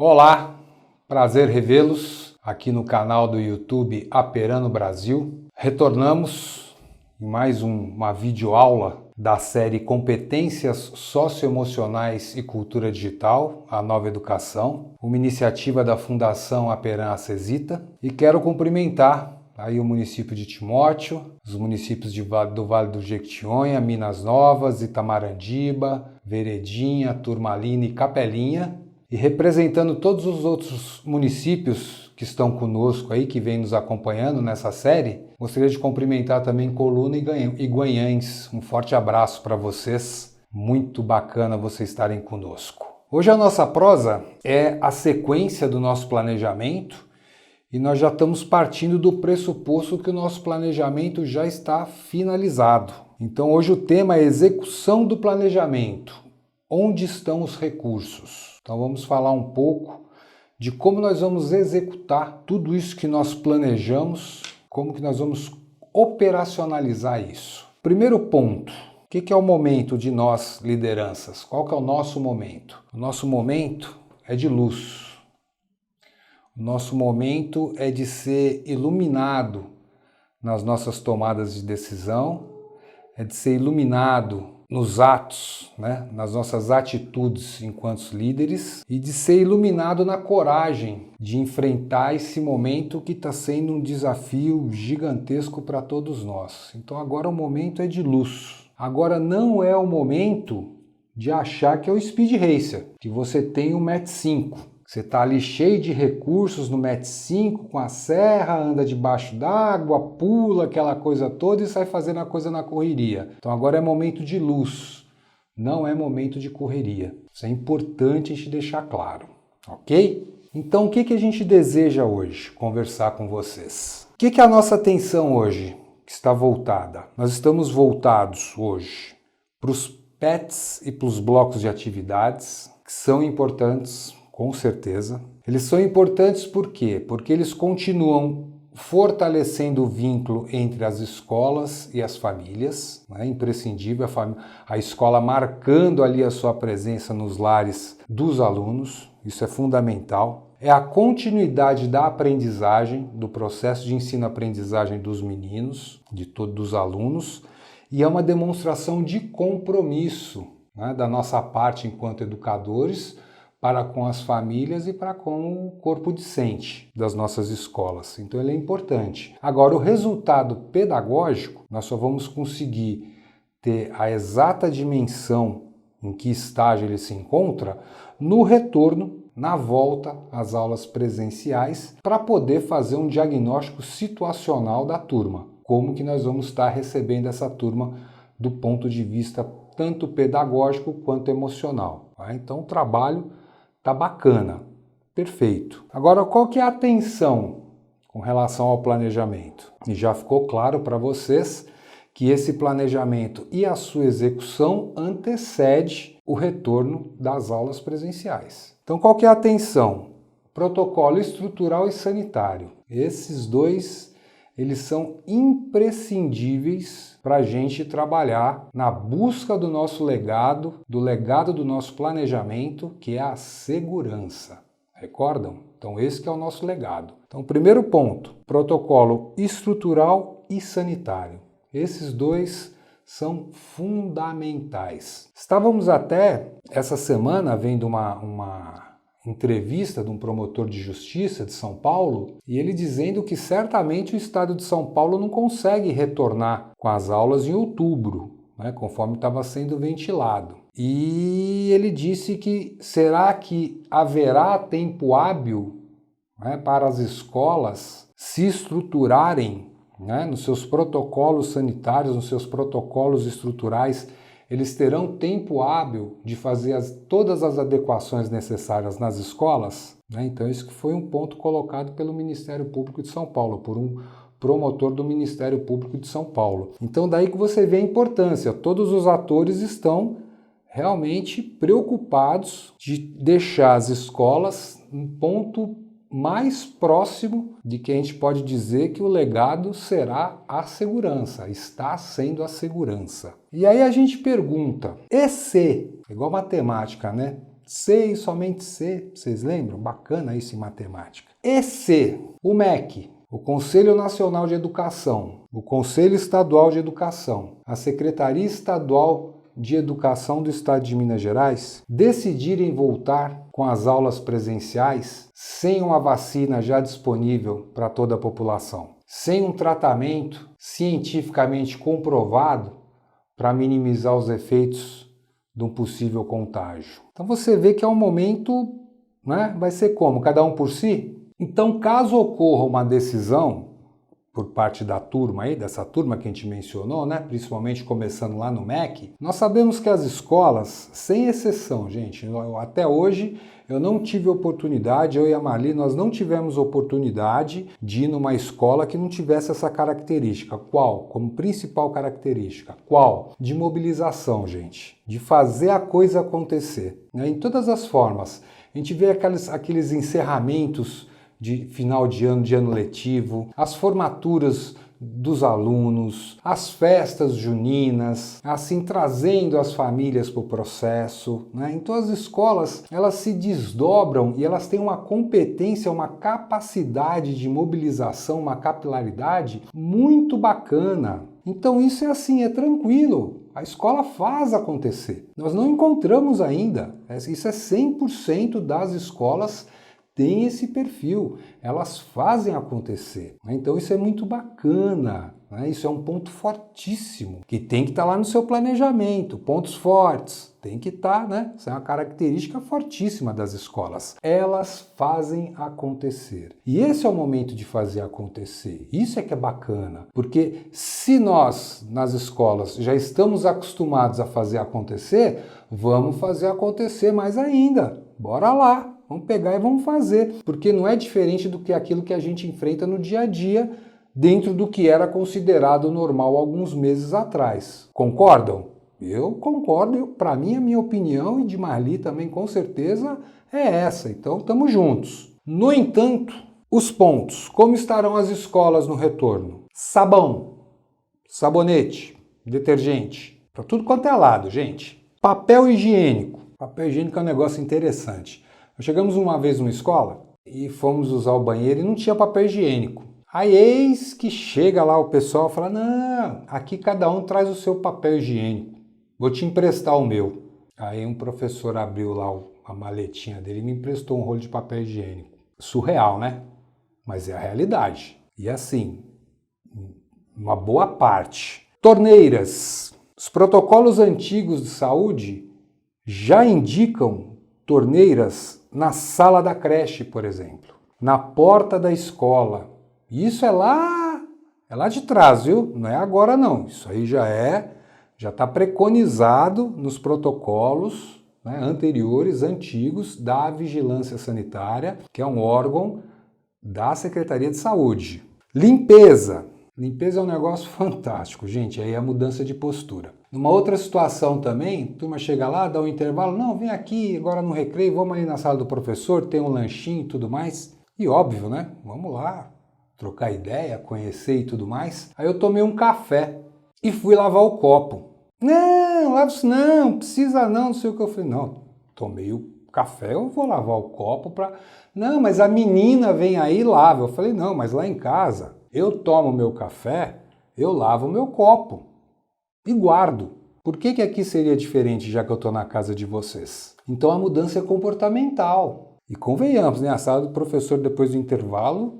Olá, prazer revê-los aqui no canal do YouTube Aperano Brasil. Retornamos em mais uma videoaula da série Competências Socioemocionais e Cultura Digital, a Nova Educação, uma iniciativa da Fundação Aperan Acesita. E quero cumprimentar aí o município de Timóteo, os municípios do Vale do Jequitinhonha, Minas Novas, Itamarandiba, Veredinha, Turmalina e Capelinha. E representando todos os outros municípios que estão conosco aí, que vêm nos acompanhando nessa série, gostaria de cumprimentar também Coluna e Guanhães. Um forte abraço para vocês, muito bacana vocês estarem conosco. Hoje a nossa prosa é a sequência do nosso planejamento e nós já estamos partindo do pressuposto que o nosso planejamento já está finalizado. Então hoje o tema é execução do planejamento. Onde estão os recursos? Então vamos falar um pouco de como nós vamos executar tudo isso que nós planejamos, como que nós vamos operacionalizar isso. Primeiro ponto, o que é o momento de nós lideranças? Qual que é o nosso momento? O nosso momento é de luz. O nosso momento é de ser iluminado nas nossas tomadas de decisão, é de ser iluminado nos atos, nas nossas atitudes enquanto líderes e de ser iluminado na coragem de enfrentar esse momento que está sendo um desafio gigantesco para todos nós. Então agora o momento é de luz. Agora não é o momento de achar que é o Speed Racer, que você tem o MET 5. Você está ali cheio de recursos no MET 5, com a serra, anda debaixo d'água, pula aquela coisa toda e sai fazendo a coisa na correria. Então agora é momento de luz, não é momento de correria. Isso é importante a gente deixar claro, ok? Então o que a gente deseja hoje conversar com vocês? O que é a nossa atenção hoje que está voltada? Nós estamos voltados hoje para os PETs e para os blocos de atividades, que são importantes, com certeza. Eles são importantes por quê? Porque eles continuam fortalecendo o vínculo entre as escolas e as famílias. É imprescindível a escola marcando ali a sua presença nos lares dos alunos. Isso é fundamental. É a continuidade da aprendizagem, do processo de ensino-aprendizagem dos meninos, de todos os alunos, e é uma demonstração de compromisso, da nossa parte enquanto educadores, para com as famílias e para com o corpo discente das nossas escolas. Então ele é importante. Agora, o resultado pedagógico, nós só vamos conseguir ter a exata dimensão em que estágio ele se encontra no retorno, na volta às aulas presenciais, para poder fazer um diagnóstico situacional da turma. Como que nós vamos estar recebendo essa turma do ponto de vista tanto pedagógico quanto emocional. Então o trabalho tá bacana, perfeito. Agora, qual que é a atenção com relação ao planejamento? E já ficou claro para vocês que esse planejamento e a sua execução antecede o retorno das aulas presenciais. Então, qual que é a atenção? Protocolo estrutural e sanitário. Esses dois, eles são imprescindíveis para a gente trabalhar na busca do nosso legado, do legado do nosso planejamento, que é a segurança. Recordam? Então esse que é o nosso legado. Então primeiro ponto, protocolo estrutural e sanitário. Esses dois são fundamentais. Estávamos até essa semana vendo uma entrevista de um promotor de justiça de São Paulo e ele dizendo que certamente o estado de São Paulo não consegue retornar com as aulas em outubro, conforme estava sendo ventilado. E ele disse que será que haverá tempo hábil para as escolas se estruturarem nos seus protocolos sanitários, nos seus protocolos estruturais. Eles terão tempo hábil de fazer todas as adequações necessárias nas escolas? Então, isso que foi um ponto colocado pelo Ministério Público de São Paulo, por um promotor do Ministério Público de São Paulo. Então, daí que você vê a importância. Todos os atores estão realmente preocupados de deixar as escolas um ponto mais próximo de que a gente pode dizer que o legado será a segurança, está sendo a segurança. E aí a gente pergunta, e se, igual matemática, C e somente C, vocês lembram? Bacana isso em matemática. E C, o MEC, o Conselho Nacional de Educação, o Conselho Estadual de Educação, a Secretaria Estadual de Educação do Estado de Minas Gerais decidirem voltar com as aulas presenciais sem uma vacina já disponível para toda a população, sem um tratamento cientificamente comprovado para minimizar os efeitos de um possível contágio. Então você vê que é um momento, né, vai ser como? Cada um por si? Então, caso ocorra uma decisão por parte da turma aí, dessa turma que a gente mencionou, né, principalmente começando lá no MEC, nós sabemos que as escolas, sem exceção, gente, até hoje eu não tive oportunidade, eu e a Marli, nós não tivemos oportunidade de ir numa escola que não tivesse essa característica. Qual? Como principal característica. Qual? De mobilização, gente. De fazer a coisa acontecer, né, em todas as formas. A gente vê aqueles encerramentos de final de ano letivo, as formaturas dos alunos, as festas juninas, assim trazendo as famílias para o processo, né? Então as escolas, elas se desdobram e elas têm uma competência, uma capacidade de mobilização, uma capilaridade muito bacana. Então isso é assim, é tranquilo. A escola faz acontecer. Nós não encontramos ainda. Isso é 100% das escolas tem esse perfil, elas fazem acontecer. Então isso é muito bacana, né? Isso é um ponto fortíssimo, que tem que estar lá no seu planejamento, pontos fortes, tem que estar, né? Isso é uma característica fortíssima das escolas. Elas fazem acontecer. E esse é o momento de fazer acontecer. Isso é que é bacana, porque se nós, nas escolas, já estamos acostumados a fazer acontecer, vamos fazer acontecer mais ainda. Bora lá! Vamos pegar e vamos fazer, porque não é diferente do que aquilo que a gente enfrenta no dia a dia, dentro do que era considerado normal alguns meses atrás. Concordam? Eu concordo, para mim a minha opinião e de Marli também com certeza é essa, então estamos juntos. No entanto, os pontos, como estarão as escolas no retorno? Sabão, sabonete, detergente, para tudo quanto é lado, gente. Papel higiênico é um negócio interessante. Nós chegamos uma vez numa escola e fomos usar o banheiro e não tinha papel higiênico. Aí eis que chega lá o pessoal e fala, não, aqui cada um traz o seu papel higiênico, vou te emprestar o meu. Aí um professor abriu lá a maletinha dele e me emprestou um rolo de papel higiênico. Surreal, né? Mas é a realidade. E assim, uma boa parte. Torneiras. Os protocolos antigos de saúde já indicam torneiras na sala da creche, por exemplo, na porta da escola. Isso é lá de trás, viu? Não é agora não. Isso aí já está preconizado nos protocolos, né, anteriores, antigos da Vigilância Sanitária, que é um órgão da Secretaria de Saúde. Limpeza. Limpeza é um negócio fantástico, gente, aí é a mudança de postura. Numa outra situação também, a turma chega lá, dá um intervalo, não, vem aqui agora no recreio, vamos ali na sala do professor, tem um lanchinho e tudo mais. E óbvio, né? Vamos lá, trocar ideia, conhecer e tudo mais. Aí eu tomei um café e fui lavar o copo. Não, lava isso não, precisa não sei o que. Eu falei, não, tomei o café, eu vou lavar o copo para... Não, mas a menina vem aí e lava. Eu falei, não, mas lá em casa... Eu tomo meu café, eu lavo meu copo e guardo. Por que aqui seria diferente, já que eu estou na casa de vocês? Então a mudança é comportamental. E convenhamos, né? A sala do professor depois do intervalo,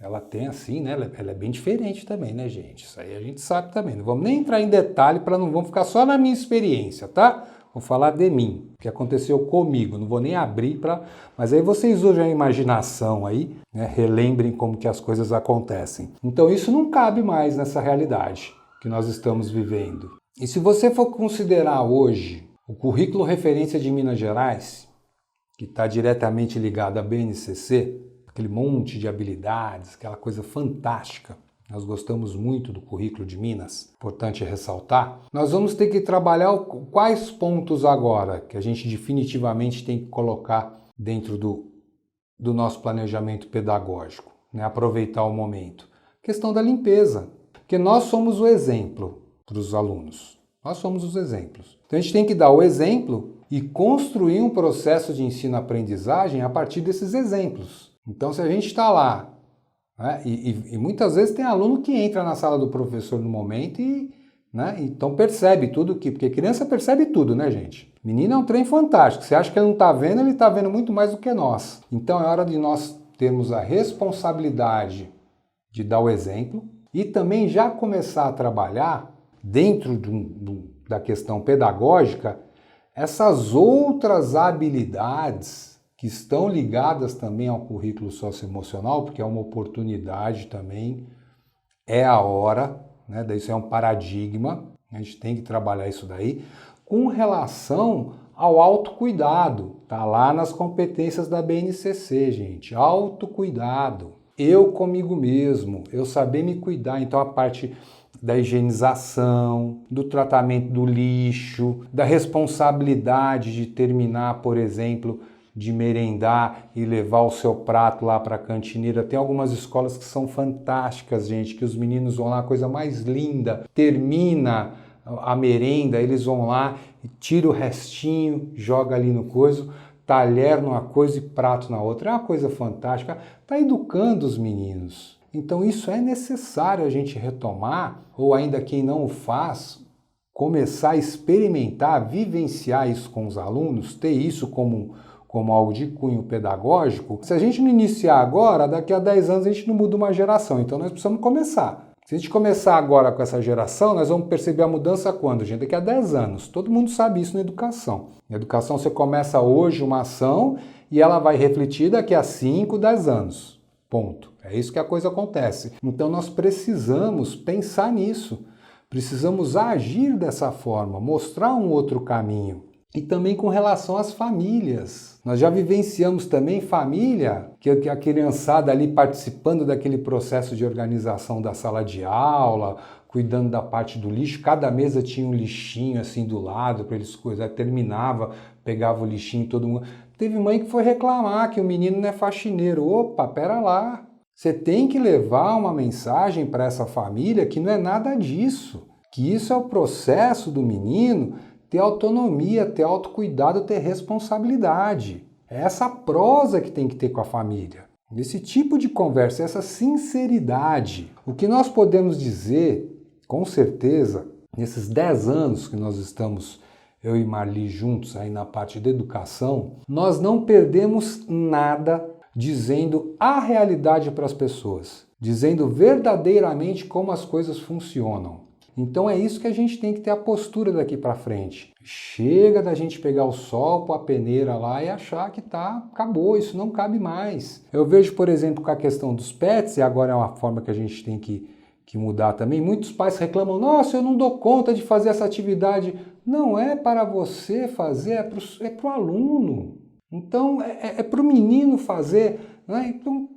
ela tem assim, né? Ela é bem diferente também, né, gente? Isso aí a gente sabe também. Não vamos nem entrar em detalhe para não vamos ficar só na minha experiência, tá? Vou falar de mim, o que aconteceu comigo, não vou nem abrir para... Mas aí vocês usam a imaginação aí, né? Relembrem como que as coisas acontecem. Então isso não cabe mais nessa realidade que nós estamos vivendo. E se você for considerar hoje o currículo referência de Minas Gerais, que está diretamente ligado à BNCC, aquele monte de habilidades, aquela coisa fantástica, nós gostamos muito do currículo de Minas, importante ressaltar. Nós vamos ter que trabalhar quais pontos agora que a gente definitivamente tem que colocar dentro do nosso planejamento pedagógico, né? Aproveitar o momento. Questão da limpeza, porque nós somos o exemplo para os alunos. Nós somos os exemplos. Então a gente tem que dar o exemplo e construir um processo de ensino-aprendizagem a partir desses exemplos. Então se a gente está lá, né, e muitas vezes tem aluno que entra na sala do professor no momento e, né, então percebe tudo porque criança percebe tudo, né, gente? Menino é um trem fantástico. Você acha que ele não está vendo, ele está vendo muito mais do que nós. Então é hora de nós termos a responsabilidade de dar o exemplo e também já começar a trabalhar dentro da questão pedagógica essas outras habilidades que estão ligadas também ao currículo socioemocional, porque é uma oportunidade também, é a hora, né? Daí isso é um paradigma, a gente tem que trabalhar isso daí, com relação ao autocuidado. Tá lá nas competências da BNCC, gente, autocuidado. Eu comigo mesmo, eu saber me cuidar, então a parte da higienização, do tratamento do lixo, da responsabilidade de terminar, por exemplo, de merendar e levar o seu prato lá para a cantineira. Tem algumas escolas que são fantásticas, gente, que os meninos vão lá, a coisa mais linda, termina a merenda, eles vão lá, tira o restinho, joga ali no coiso, talher numa coisa e prato na outra. É uma coisa fantástica, está educando os meninos. Então isso é necessário a gente retomar, ou ainda quem não o faz, começar a experimentar, vivenciar isso com os alunos, ter isso como algo de cunho pedagógico. Se a gente não iniciar agora, daqui a 10 anos a gente não muda uma geração, então nós precisamos começar. Se a gente começar agora com essa geração, nós vamos perceber a mudança quando, gente? Daqui a 10 anos. Todo mundo sabe isso na educação. Na educação você começa hoje uma ação e ela vai refletir daqui a 5, 10 anos. Ponto. É isso que a coisa acontece. Então nós precisamos pensar nisso. Precisamos agir dessa forma, mostrar um outro caminho. E também com relação às famílias. Nós já vivenciamos também família, que a criançada ali participando daquele processo de organização da sala de aula, cuidando da parte do lixo. Cada mesa tinha um lixinho assim do lado para eles coisar. Terminava, pegava o lixinho, todo mundo. Teve mãe que foi reclamar que o menino não é faxineiro. Opa, pera lá. Você tem que levar uma mensagem para essa família que não é nada disso. Que isso é o processo do menino ter autonomia, ter autocuidado, ter responsabilidade. É essa prosa que tem que ter com a família. Esse tipo de conversa, essa sinceridade. O que nós podemos dizer, com certeza, nesses 10 anos que nós estamos, eu e Marli juntos aí na parte de educação, nós não perdemos nada dizendo a realidade para as pessoas, dizendo verdadeiramente como as coisas funcionam. Então é isso que a gente tem que ter a postura daqui para frente. Chega da gente pegar o sol, pôr a peneira lá e achar que acabou, isso não cabe mais. Eu vejo, por exemplo, com a questão dos pets, e agora é uma forma que a gente tem que mudar também, muitos pais reclamam, nossa, eu não dou conta de fazer essa atividade. Não é para você fazer, é para o aluno. Então é para o menino fazer, né? Então,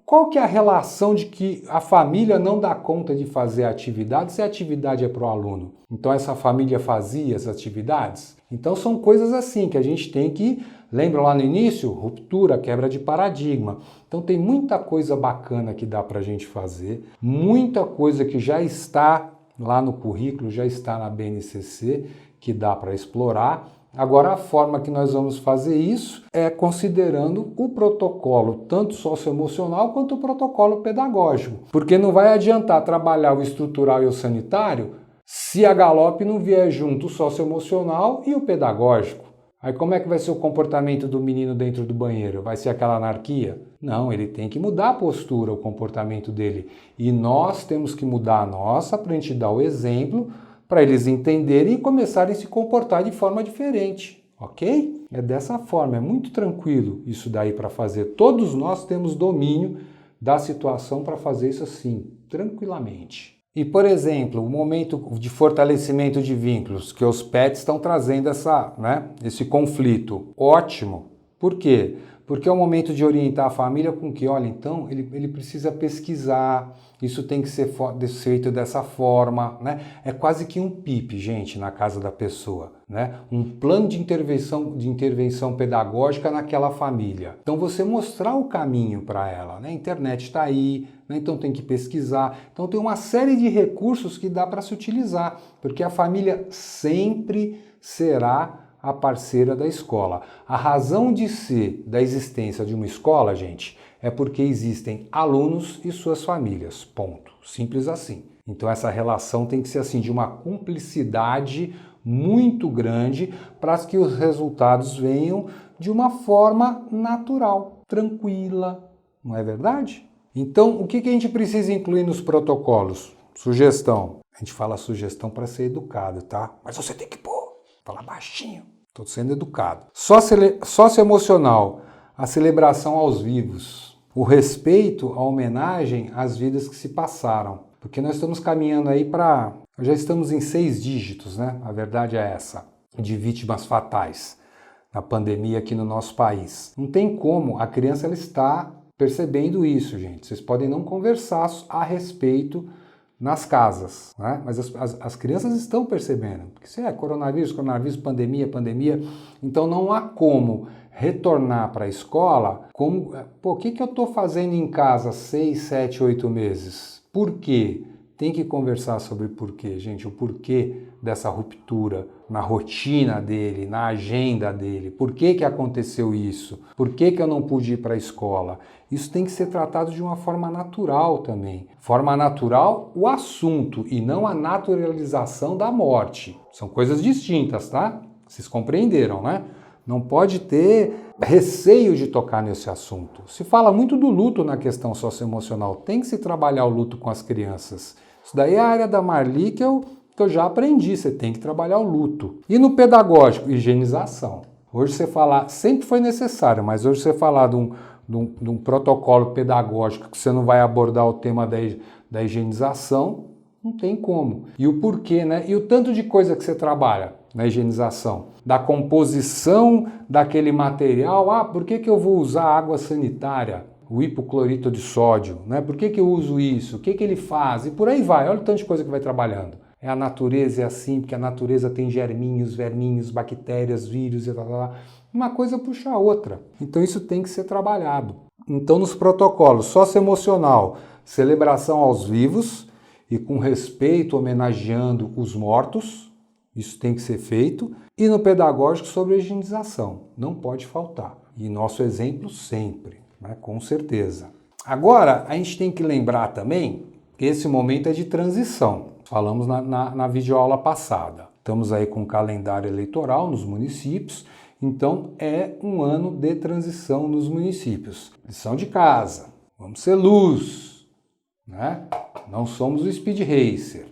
qual que é a relação de que a família não dá conta de fazer a atividade se a atividade é para o aluno? Então essa família fazia as atividades? Então são coisas assim que a gente tem que, lembra lá no início? Ruptura, quebra de paradigma. Então tem muita coisa bacana que dá para a gente fazer, muita coisa que já está lá no currículo, já está na BNCC, que dá para explorar. Agora, a forma que nós vamos fazer isso é considerando o protocolo, tanto socioemocional quanto o protocolo pedagógico. Porque não vai adiantar trabalhar o estrutural e o sanitário se a galope não vier junto o socioemocional e o pedagógico. Aí como é que vai ser o comportamento do menino dentro do banheiro? Vai ser aquela anarquia? Não, ele tem que mudar a postura, o comportamento dele. E nós temos que mudar a nossa para a gente dar o exemplo, para eles entenderem e começarem a se comportar de forma diferente, ok? É dessa forma, é muito tranquilo isso daí para fazer. Todos nós temos domínio da situação para fazer isso assim, tranquilamente. E, por exemplo, o momento de fortalecimento de vínculos, que os pets estão trazendo esse conflito. Ótimo. Por quê? Porque é o momento de orientar a família com que, olha, então ele precisa pesquisar, isso tem que ser feito dessa forma, né? É quase que um PIP, gente, na casa da pessoa, né? Um plano de intervenção pedagógica naquela família. Então você mostrar o caminho para ela, né? A internet está aí, né? Então tem que pesquisar. Então tem uma série de recursos que dá para se utilizar, porque a família sempre será a parceira da escola. A razão de ser da existência de uma escola, gente, é porque existem alunos e suas famílias. Ponto. Simples assim. Então essa relação tem que ser assim, de uma cumplicidade muito grande para que os resultados venham de uma forma natural, tranquila. Não é verdade? Então, o que a gente precisa incluir nos protocolos? Sugestão. A gente fala sugestão para ser educado, tá? Mas você tem que falar baixinho. Estou sendo educado. Socioemocional, a celebração aos vivos. O respeito, a homenagem às vidas que se passaram. Porque nós estamos caminhando aí para... Já estamos em 6 dígitos, né? A verdade é essa. De vítimas fatais na pandemia aqui no nosso país. Não tem como. A criança ela está percebendo isso, gente. Vocês podem não conversar a respeito nas casas, né? Mas as crianças estão percebendo, porque se é coronavírus, pandemia, então não há como retornar para a escola como, o que eu estou fazendo em casa 6, 7, 8 meses? Por quê? Tem que conversar sobre porquê, gente, o porquê dessa ruptura na rotina dele, na agenda dele, por que aconteceu isso, por que eu não pude ir para a escola. Isso tem que ser tratado de uma forma natural também. Forma natural, o assunto, e não a naturalização da morte. São coisas distintas, tá? Vocês compreenderam, né? Não pode ter receio de tocar nesse assunto. Se fala muito do luto na questão socioemocional, tem que se trabalhar o luto com as crianças. Isso daí é a área da Marli que eu já aprendi, você tem que trabalhar o luto. E no pedagógico, higienização. Hoje você falar, sempre foi necessário, mas hoje você falar de um protocolo pedagógico que você não vai abordar o tema da higienização, não tem como. E o porquê, né? E o tanto de coisa que você trabalha na higienização. Da composição daquele material. Por que eu vou usar água sanitária? O hipoclorito de sódio, né? Por que eu uso isso? O que ele faz? E por aí vai. Olha o tanto de coisa que vai trabalhando. A natureza é assim, porque a natureza tem germinhos, verminhos, bactérias, vírus e tal. Uma coisa puxa a outra. Então isso tem que ser trabalhado. Então nos protocolos socioemocional, celebração aos vivos e com respeito homenageando os mortos, isso tem que ser feito. E no pedagógico sobre a higienização, não pode faltar. E nosso exemplo sempre, né? Com certeza. Agora a gente tem que lembrar também que esse momento é de transição. Falamos na videoaula passada. Estamos aí com o calendário eleitoral nos municípios, então é um ano de transição nos municípios. Lição de casa, vamos ser luz, né? Não somos o Speed Racer.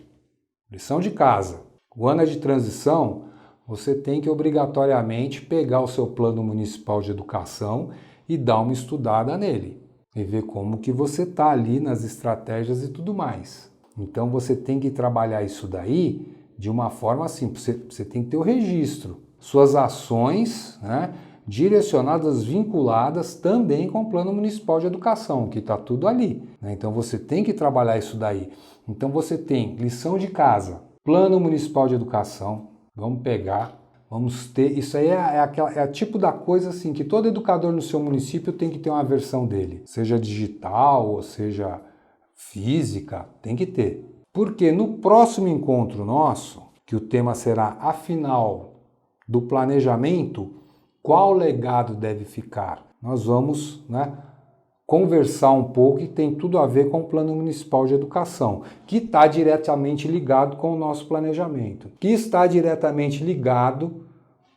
Lição de casa, o ano é de transição, você tem que obrigatoriamente pegar o seu plano municipal de educação e dar uma estudada nele. E ver como que você está ali nas estratégias e tudo mais. Então você tem que trabalhar isso daí de uma forma assim, você tem que ter o registro. Suas ações, né, direcionadas, vinculadas também com o Plano Municipal de Educação, que está tudo ali, né? Então você tem que trabalhar isso daí. Então você tem lição de casa, Plano Municipal de Educação, vamos pegar, vamos ter, isso aí é tipo da coisa assim, que todo educador no seu município tem que ter uma versão dele, seja digital ou seja física, tem que ter. Porque no próximo encontro nosso, que o tema será a final do planejamento, qual legado deve ficar? Nós vamos, né, conversar um pouco e tem tudo a ver com o Plano Municipal de Educação, que está diretamente ligado com o nosso planejamento, que está diretamente ligado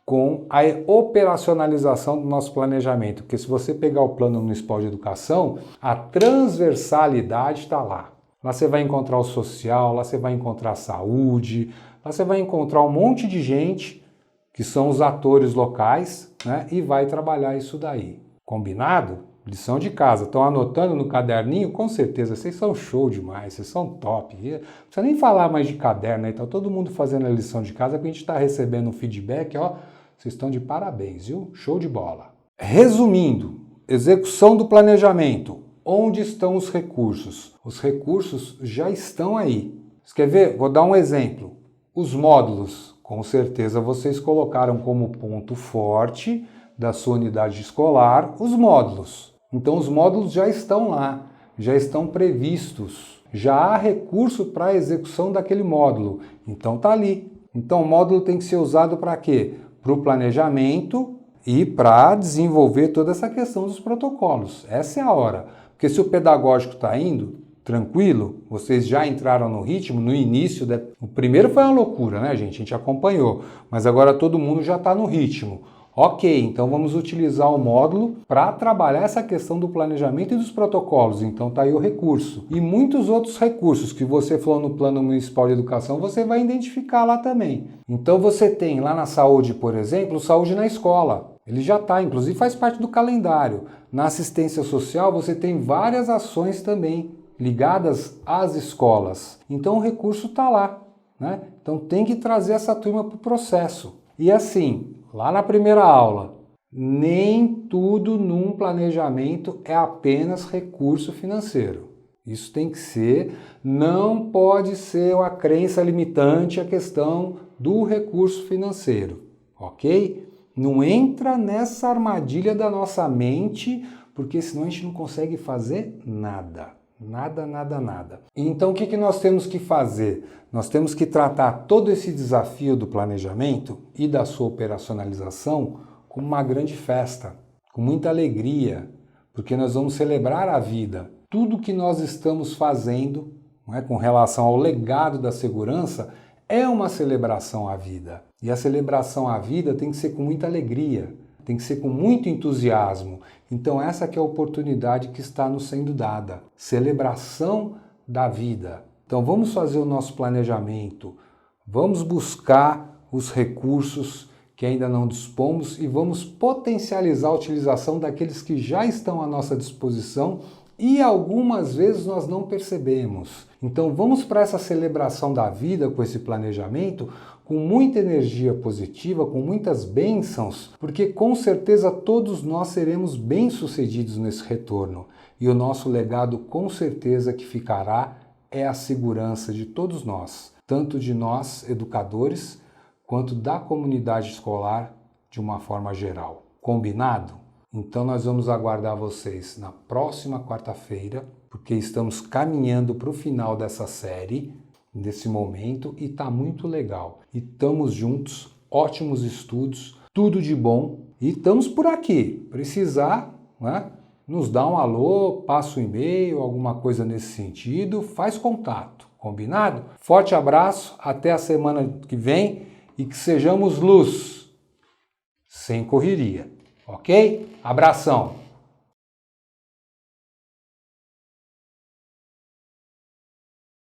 com a operacionalização do nosso planejamento. Porque se você pegar o Plano Municipal de Educação, a transversalidade está lá. Lá você vai encontrar o social, lá você vai encontrar a saúde, lá você vai encontrar um monte de gente que são os atores locais, né, e vai trabalhar isso daí. Combinado? Lição de casa. Estão anotando no caderninho? Com certeza, vocês são show demais, vocês são top. Não precisa nem falar mais de caderno, então todo mundo fazendo a lição de casa, porque a gente está recebendo um feedback, ó, vocês estão de parabéns, viu? Show de bola. Resumindo, execução do planejamento. Onde estão os recursos? Os recursos já estão aí. Você quer ver? Vou dar um exemplo. Os módulos, com certeza vocês colocaram como ponto forte da sua unidade escolar os módulos. Então os módulos já estão lá, já estão previstos. Já há recurso para a execução daquele módulo. Então tá ali. Então o módulo tem que ser usado para quê? Para o planejamento e para desenvolver toda essa questão dos protocolos. Essa é a hora. Porque se o pedagógico está indo tranquilo, vocês já entraram no ritmo, no início, o primeiro foi uma loucura, né, gente? A gente acompanhou, mas agora todo mundo já está no ritmo. Ok, então vamos utilizar o módulo para trabalhar essa questão do planejamento e dos protocolos. Então está aí o recurso. E muitos outros recursos que você falou no Plano Municipal de Educação, você vai identificar lá também. Então você tem lá na saúde, por exemplo, saúde na escola. Ele já está, inclusive faz parte do calendário. Na assistência social você tem várias ações também ligadas às escolas. Então o recurso está lá, né? Então tem que trazer essa turma para o processo. E assim, lá na primeira aula, nem tudo num planejamento é apenas recurso financeiro. Isso tem que ser, não pode ser uma crença limitante a questão do recurso financeiro, ok? Não entra nessa armadilha da nossa mente, porque senão a gente não consegue fazer nada. Nada, nada, nada. Então o que nós temos que fazer? Nós temos que tratar todo esse desafio do planejamento e da sua operacionalização como uma grande festa, com muita alegria, porque nós vamos celebrar a vida. Tudo que nós estamos fazendo, não é, com relação ao legado da segurança é uma celebração à vida. E a celebração à vida tem que ser com muita alegria, tem que ser com muito entusiasmo. Então essa que é a oportunidade que está nos sendo dada. Celebração da vida. Então vamos fazer o nosso planejamento, vamos buscar os recursos que ainda não dispomos e vamos potencializar a utilização daqueles que já estão à nossa disposição e algumas vezes nós não percebemos. Então vamos para essa celebração da vida com esse planejamento com muita energia positiva, com muitas bênçãos, porque com certeza todos nós seremos bem-sucedidos nesse retorno. E o nosso legado com certeza que ficará é a segurança de todos nós, tanto de nós educadores, quanto da comunidade escolar de uma forma geral. Combinado? Então nós vamos aguardar vocês na próxima quarta-feira, porque estamos caminhando para o final dessa série, nesse momento, e está muito legal. E estamos juntos, ótimos estudos, tudo de bom, e estamos por aqui. Precisar, né, nos dá um alô, passa um e-mail, alguma coisa nesse sentido, faz contato, combinado? Forte abraço, até a semana que vem e que sejamos luz, sem correria, ok? Abração!